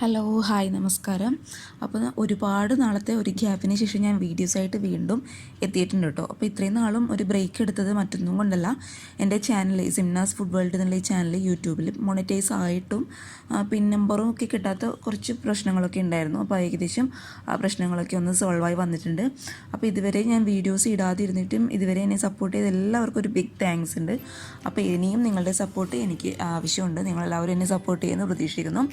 Hello hi നമസ്കാരം. അപ്പോൾ ഒരുപാട് നാളത്തെ ഒരു ഗ്യാപ്പിന് ശേഷം ഞാൻ വീഡിയോസായിട്ട് വീണ്ടും എത്തിയിട്ടുണ്ട് കേട്ടോ. അപ്പോൾ ഇത്രയും നാളും ഒരു ബ്രേക്ക് എടുത്തത് മറ്റൊന്നും കൊണ്ടല്ല, എൻ്റെ ചാനൽ സിംനാസ് ഫുഡ് വേൾഡ് എന്നുള്ള ഈ ചാനൽ യൂട്യൂബിൽ മോണിറ്റൈസ് ആയിട്ടും പിൻ നമ്പറും ഒക്കെ കിട്ടാത്ത കുറച്ച് പ്രശ്നങ്ങളൊക്കെ ഉണ്ടായിരുന്നു. അപ്പോൾ ഏകദേശം ആ പ്രശ്നങ്ങളൊക്കെ ഒന്ന് സോൾവായി വന്നിട്ടുണ്ട്. അപ്പോൾ ഇതുവരെ ഞാൻ വീഡിയോസ് ഇടാതിരുന്നിട്ടും ഇതുവരെ എന്നെ സപ്പോർട്ട് ചെയ്ത എല്ലാവർക്കും ഒരു ബിഗ് താങ്ക്സ് ഉണ്ട്. അപ്പോൾ ഇനിയും നിങ്ങളുടെ സപ്പോർട്ട് എനിക്ക് ആവശ്യമുണ്ട്. നിങ്ങളെല്ലാവരും എന്നെ സപ്പോർട്ട് ചെയ്യുമെന്ന് പ്രതീക്ഷിക്കുന്നു.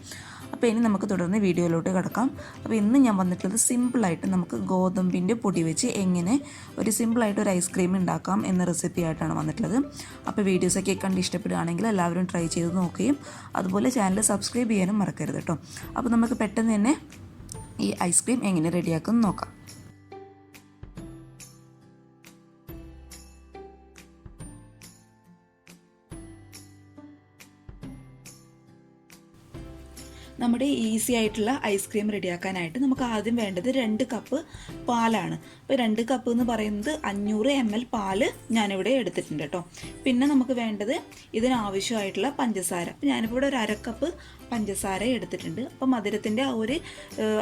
അപ്പോൾ ഇനി നമുക്ക് തുടർന്ന് വീഡിയോയിലോട്ട് കിടക്കാം. അപ്പോൾ ഇന്ന് ഞാൻ വന്നിട്ടുള്ളത് സിമ്പിളായിട്ട് നമുക്ക് ഗോതമ്പിൻ്റെ പൊടി വെച്ച് എങ്ങനെ ഒരു സിമ്പിളായിട്ട് ഒരു ഐസ്ക്രീം ഉണ്ടാക്കാം എന്ന റെസിപ്പി ആയിട്ടാണ് വന്നിട്ടുള്ളത്. അപ്പോൾ വീഡിയോസൊക്കെ കണ്ട് ഇഷ്ടപ്പെടുകയാണെങ്കിൽ എല്ലാവരും ട്രൈ ചെയ്ത് നോക്കുകയും അതുപോലെ ചാനൽ സബ്സ്ക്രൈബ് ചെയ്യാനും മറക്കരുത് കേട്ടോ. അപ്പോൾ നമുക്ക് പെട്ടെന്ന് തന്നെ ഈ ഐസ്ക്രീം എങ്ങനെ റെഡിയാക്കുമെന്ന് നോക്കാം. നമ്മുടെ ഈസി ആയിട്ടുള്ള ഐസ്ക്രീം റെഡിയാക്കാനായിട്ട് നമുക്ക് ആദ്യം വേണ്ടത് 2 കപ്പ് പാലാണ്. അപ്പോൾ 2 കപ്പ് എന്ന് പറയുന്നത് 500 ml പാല് ഞാനിവിടെ എടുത്തിട്ടുണ്ട് കേട്ടോ. പിന്നെ നമുക്ക് വേണ്ടത് ഇതിനാവശ്യമായിട്ടുള്ള പഞ്ചസാര. അപ്പോൾ ഞാനിപ്പോൾ ഇവിടെ ഒരു 1/2 കപ്പ് പഞ്ചസാര എടുത്തിട്ടുണ്ട്. അപ്പോൾ മധുരത്തിൻ്റെ ആ ഒരു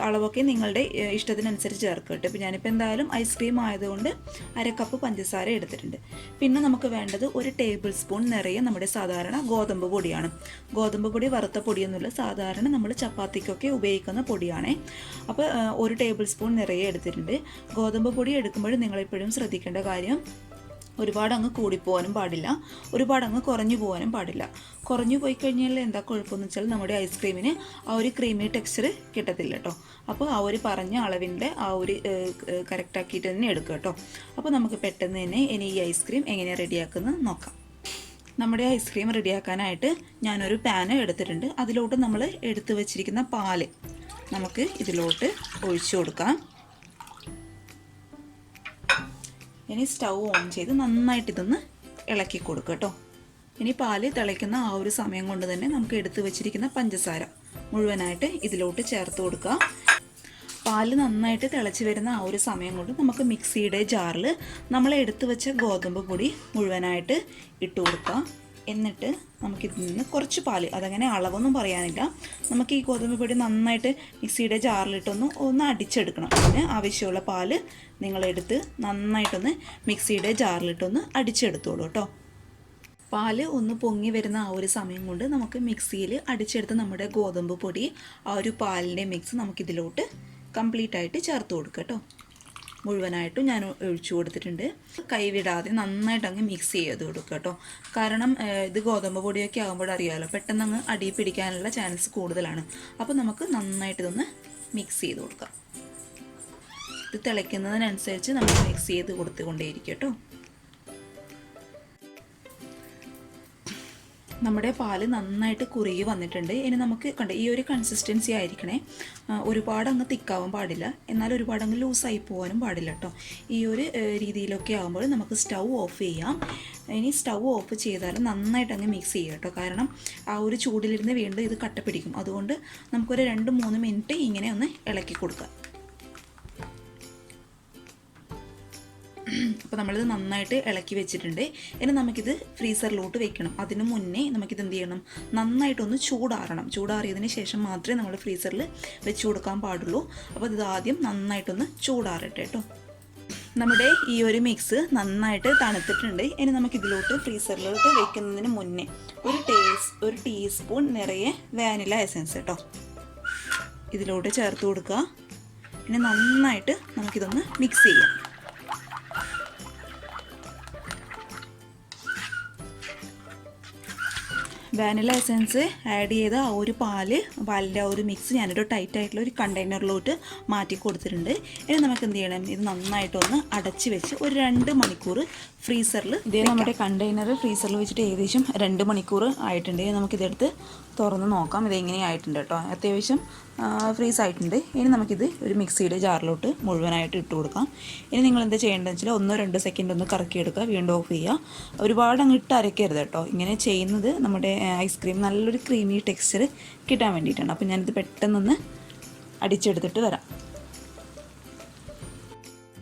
അളവൊക്കെ നിങ്ങളുടെ ഇഷ്ടത്തിനനുസരിച്ച് ചേർക്കുക കേട്ടോ. ഇപ്പോൾ ഞാനിപ്പോൾ എന്തായാലും ഐസ്ക്രീം ആയതുകൊണ്ട് 1/2 കപ്പ് പഞ്ചസാര എടുത്തിട്ടുണ്ട്. പിന്നെ നമുക്ക് വേണ്ടത് 1 ടേബിൾ സ്പൂൺ നിറയെ നമ്മുടെ സാധാരണ ഗോതമ്പ് പൊടിയാണ്. ഗോതമ്പ് പൊടി വറുത്ത പൊടിയൊന്നുമില്ല, സാധാരണ നമ്മൾ ചപ്പാത്തിക്കൊക്കെ ഉപയോഗിക്കുന്ന പൊടിയാണേ. അപ്പോൾ 1 ടേബിൾ സ്പൂൺ നിറയെ എടുത്തിട്ടുണ്ട്. ഗോതമ്പ് പൊടി എടുക്കുമ്പോൾ നിങ്ങളെപ്പോഴും ശ്രദ്ധിക്കേണ്ട കാര്യം, ഒരുപാട് അങ്ങ് കൂടിപ്പോകാനും പാടില്ല, ഒരുപാട് അങ്ങ് കുറഞ്ഞു പോകാനും പാടില്ല. കുറഞ്ഞു പോയി കഴിഞ്ഞാൽ എന്താ കുഴപ്പമെന്ന് വെച്ചാൽ നമ്മുടെ ഐസ്ക്രീമിന് ആ ഒരു ക്രീമി ടെക്സ്ചർ കിട്ടത്തില്ല കേട്ടോ. അപ്പോൾ ആ ഒരു പറഞ്ഞ അളവിൻ്റെ ആ ഒരു കറക്റ്റാക്കിയിട്ട് തന്നെ എടുക്കുക കേട്ടോ. അപ്പോൾ നമുക്ക് പെട്ടെന്ന് തന്നെ ഇനി ഈ ഐസ്ക്രീം എങ്ങനെ റെഡിയാക്കുന്നത് നോക്കാം. നമ്മുടെ ഐസ്ക്രീം റെഡിയാക്കാനായിട്ട് ഞാനൊരു പാന് എടുത്തിട്ടുണ്ട്. അതിലോട്ട് നമ്മൾ എടുത്തു വച്ചിരിക്കുന്ന പാല് നമുക്ക് ഇതിലോട്ട് ഒഴിച്ചു കൊടുക്കാം. ഇനി സ്റ്റൗ ഓൺ ചെയ്ത് നന്നായിട്ട് ഇതൊന്ന് ഇളക്കി കൊടുക്കുക കേട്ടോ. ഇനി പാല് തിളയ്ക്കുന്ന ആ ഒരു സമയം കൊണ്ട് തന്നെ നമുക്ക് എടുത്തു വച്ചിരിക്കുന്ന പഞ്ചസാര മുഴുവനായിട്ട് ഇതിലോട്ട് ചേർത്ത് കൊടുക്കുക. പാല് നന്നായിട്ട് തിളച്ച് വരുന്ന ആ ഒരു സമയം കൊണ്ട് നമുക്ക് മിക്സിയുടെ ജാറിൽ നമ്മൾ എടുത്തു വെച്ച ഗോതമ്പ് പൊടി മുഴുവനായിട്ട് ഇട്ട് കൊടുക്കാം. എന്നിട്ട് നമുക്കിതിൽ നിന്ന് കുറച്ച് പാല്, അതങ്ങനെ അളവൊന്നും പറയാനില്ല, നമുക്ക് ഈ ഗോതമ്പ് പൊടി നന്നായിട്ട് മിക്സിയുടെ ജാറിലിട്ടൊന്ന് അടിച്ചെടുക്കണം. അതിന് ആവശ്യമുള്ള പാല് നിങ്ങളെടുത്ത് നന്നായിട്ടൊന്ന് മിക്സിയുടെ ജാറിലിട്ടൊന്ന് അടിച്ചെടുത്തോളൂ കേട്ടോ. പാല് ഒന്ന് പൊങ്ങി വരുന്ന ആ ഒരു സമയം കൊണ്ട് നമുക്ക് മിക്സിയിൽ അടിച്ചെടുത്ത് നമ്മുടെ ഗോതമ്പ് പൊടി ആ ഒരു പാലിൻ്റെ മിക്സ് നമുക്കിതിലോട്ട് കംപ്ലീറ്റ് ആയിട്ട് ചേർത്ത് കൊടുക്കുക കേട്ടോ. മുഴുവനായിട്ടും ഞാൻ ഒഴിച്ചു കൊടുത്തിട്ടുണ്ട്. കൈവിടാതെ നന്നായിട്ട് അങ്ങ് മിക്സ് ചെയ്ത് കൊടുക്കുക കേട്ടോ. കാരണം ഇത് ഗോതമ്പ് പൊടിയൊക്കെ ആകുമ്പോൾ അറിയാമല്ലോ, പെട്ടെന്ന് അങ്ങ് അടി പിടിക്കാനുള്ള ചാൻസ് കൂടുതലാണ്. അപ്പോൾ നമുക്ക് നന്നായിട്ട് ഇതൊന്ന് മിക്സ് ചെയ്ത് കൊടുക്കാം. ഇത് തിളയ്ക്കുന്നതിനനുസരിച്ച് നമ്മൾ മിക്സ് ചെയ്ത് കൊടുത്തുകൊണ്ടേയിരിക്കും കേട്ടോ. നമ്മുടെ പാല് നന്നായിട്ട് കുറുകി വന്നിട്ടുണ്ട്. ഇനി നമുക്ക് കണ്ട ഈ ഒരു കൺസിസ്റ്റൻസി ആയിരിക്കണേ. ഒരുപാട് അങ്ങ് തിക്കാവാൻ പാടില്ല, എന്നാൽ ഒരുപാട് അങ്ങ് ലൂസായി പോകാനും പാടില്ല കേട്ടോ. ഈ ഒരു രീതിയിലൊക്കെ ആകുമ്പോൾ നമുക്ക് സ്റ്റൗ ഓഫ് ചെയ്യാം. ഇനി സ്റ്റൗ ഓഫ് ചെയ്താൽ നന്നായിട്ട് അങ്ങ് മിക്സ് ചെയ്യുക കേട്ടോ. കാരണം ആ ഒരു ചൂടിലിരുന്ന് വീണ്ടും ഇത് കട്ട പിടിക്കും. അതുകൊണ്ട് നമുക്കൊരു 2-3 മിനിറ്റ് ഇങ്ങനെ ഒന്ന് ഇളക്കി കൊടുക്കാം. അപ്പോൾ നമ്മളിത് നന്നായിട്ട് ഇളക്കി വെച്ചിട്ടുണ്ട്. ഇനി നമുക്കിത് ഫ്രീസറിലോട്ട് വെക്കണം. അതിന് മുന്നേ നമുക്കിത് എന്ത് ചെയ്യണം, നന്നായിട്ടൊന്ന് ചൂടാറണം. ചൂടാറിയതിന് ശേഷം മാത്രമേ നമ്മൾ ഫ്രീസറിൽ വെച്ച് കൊടുക്കാൻ പാടുള്ളൂ. അപ്പോൾ ഇത് ആദ്യം നന്നായിട്ടൊന്ന് ചൂടാറട്ടെ കേട്ടോ. നമ്മുടെ ഈ ഒരു മിക്സ് നന്നായിട്ട് തണുത്തിട്ടുണ്ട്. ഇനി നമുക്കിതിലോട്ട് ഫ്രീസറിലോട്ട് വെക്കുന്നതിന് മുന്നേ ഒരു ടീസ്പൂൺ നിറയെ വാനില എസൻസ് കേട്ടോ ഇതിലോട്ട് ചേർത്ത് കൊടുക്കുക. ഇനി നന്നായിട്ട് നമുക്കിതൊന്ന് മിക്സ് ചെയ്യാം. വാനില എസൻസ് ആഡ് ചെയ്ത ആ ഒരു പാലിൻ്റെ ആ ഒരു മിക്സ് ഞാനൊരു ടൈറ്റായിട്ടുള്ള ഒരു കണ്ടെയ്നറിലോട്ട് മാറ്റി കൊടുത്തിട്ടുണ്ട്. ഇനി നമുക്ക് എന്ത് ചെയ്യണം, ഇത് നന്നായിട്ടൊന്ന് അടച്ച് വെച്ച് ഒരു 2 മണിക്കൂർ ഫ്രീസറിൽ, ഇതേ നമ്മുടെ കണ്ടെയ്നർ ഫ്രീസറിൽ വെച്ചിട്ട് ഏകദേശം 2 മണിക്കൂർ ആയിട്ടുണ്ട്. നമുക്കിതെടുത്ത് തുറന്ന് നോക്കാം ഇതെങ്ങനെ ആയിട്ടുണ്ട് കേട്ടോ. അത്യാവശ്യം ഫ്രീസ് ആയിട്ടുണ്ട്. ഇനി നമുക്കിത് ഒരു മിക്സിയുടെ ജാറിലോട്ട് മുഴുവനായിട്ട് ഇട്ട് കൊടുക്കാം. ഇനി നിങ്ങൾ എന്താ ചെയ്യേണ്ടതെന്ന് വെച്ചാൽ 1-2 സെക്കൻഡ് ഒന്ന് കറക്കിയെടുക്കുക, വീണ്ടും ഓഫ് ചെയ്യുക. ഒരുപാട് അങ്ങ് ഇട്ട് അരയ്ക്കരുത് കേട്ടോ. ഇങ്ങനെ ചെയ്യുന്നത് നമ്മുടെ ഐസ്ക്രീം നല്ലൊരു ക്രീമി ടെക്സ്ചർ കിട്ടാൻ വേണ്ടിയിട്ടാണ്. അപ്പോൾ ഞാനിത് പെട്ടെന്നൊന്ന് അടിച്ചെടുത്തിട്ട് വരാം.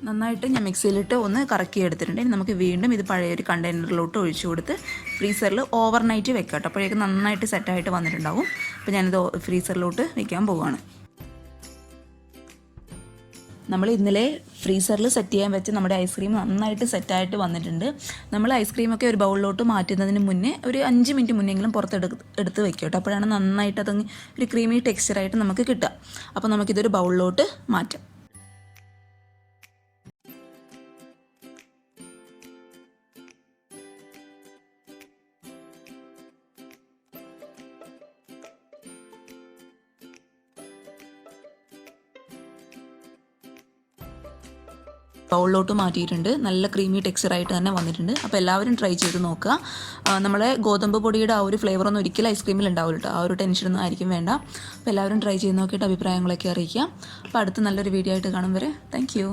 നന്നായിട്ട് ഞാൻ മിക്സിയിലിട്ട് ഒന്ന് കറക്കി എടുത്തിട്ടുണ്ട്. ഇനി നമുക്ക് വീണ്ടും ഇത് പഴയ ഒരു കണ്ടെയ്നറിലോട്ട് ഒഴിച്ചു കൊടുത്ത് ഫ്രീസറിൽ ഓവർനൈറ്റ് വെക്കാം കേട്ടോ. അപ്പോഴേക്കും നന്നായിട്ട് സെറ്റായിട്ട് വന്നിട്ടുണ്ടാവും. അപ്പോൾ ഞാനിത് ഫ്രീസറിലോട്ട് വയ്ക്കാൻ പോവുകയാണ്. നമ്മൾ ഇന്നലെ ഫ്രീസറിൽ സെറ്റ് ചെയ്യാൻ വെച്ച് നമ്മുടെ ഐസ്ക്രീം നന്നായിട്ട് സെറ്റായിട്ട് വന്നിട്ടുണ്ട്. നമ്മൾ ഐസ്ക്രീമൊക്കെ ഒരു ബൗളിലോട്ട് മാറ്റുന്നതിന് മുന്നേ ഒരു 5 മിനിറ്റ് മുന്നെങ്കിലും എടുത്ത് വെക്കും കേട്ടോ. അപ്പോഴാണ് നന്നായിട്ട് അത് ഒരു ക്രീമി ടെക്സ്ചറായിട്ട് നമുക്ക് കിട്ടുക. അപ്പോൾ നമുക്കിതൊരു ബൗളിലോട്ട് മാറ്റാം. ബൗളിലോട്ട് മാറ്റിയിട്ടുണ്ട്. നല്ല ക്രീമി ടെക്സ്ചറായിട്ട് തന്നെ വന്നിട്ടുണ്ട്. അപ്പോൾ എല്ലാവരും ട്രൈ ചെയ്ത് നോക്കുക. നമ്മളെ ഗോതമ്പ് പൊടിയുടെ ആ ഒരു ഫ്ലേവറൊന്നും ഒരിക്കലും ഐസ്ക്രീമിൽ ഉണ്ടാവില്ല കേട്ടോ. ആ ഒരു ടെൻഷനൊന്നും ആയിരിക്കും വേണ്ട. അപ്പോൾ എല്ലാവരും ട്രൈ ചെയ്ത് നോക്കിയിട്ട് അഭിപ്രായങ്ങളൊക്കെ അറിയിക്കുക. അപ്പോൾ അടുത്ത നല്ലൊരു വീഡിയോ ആയിട്ട് കാണും വരെ താങ്ക് യു.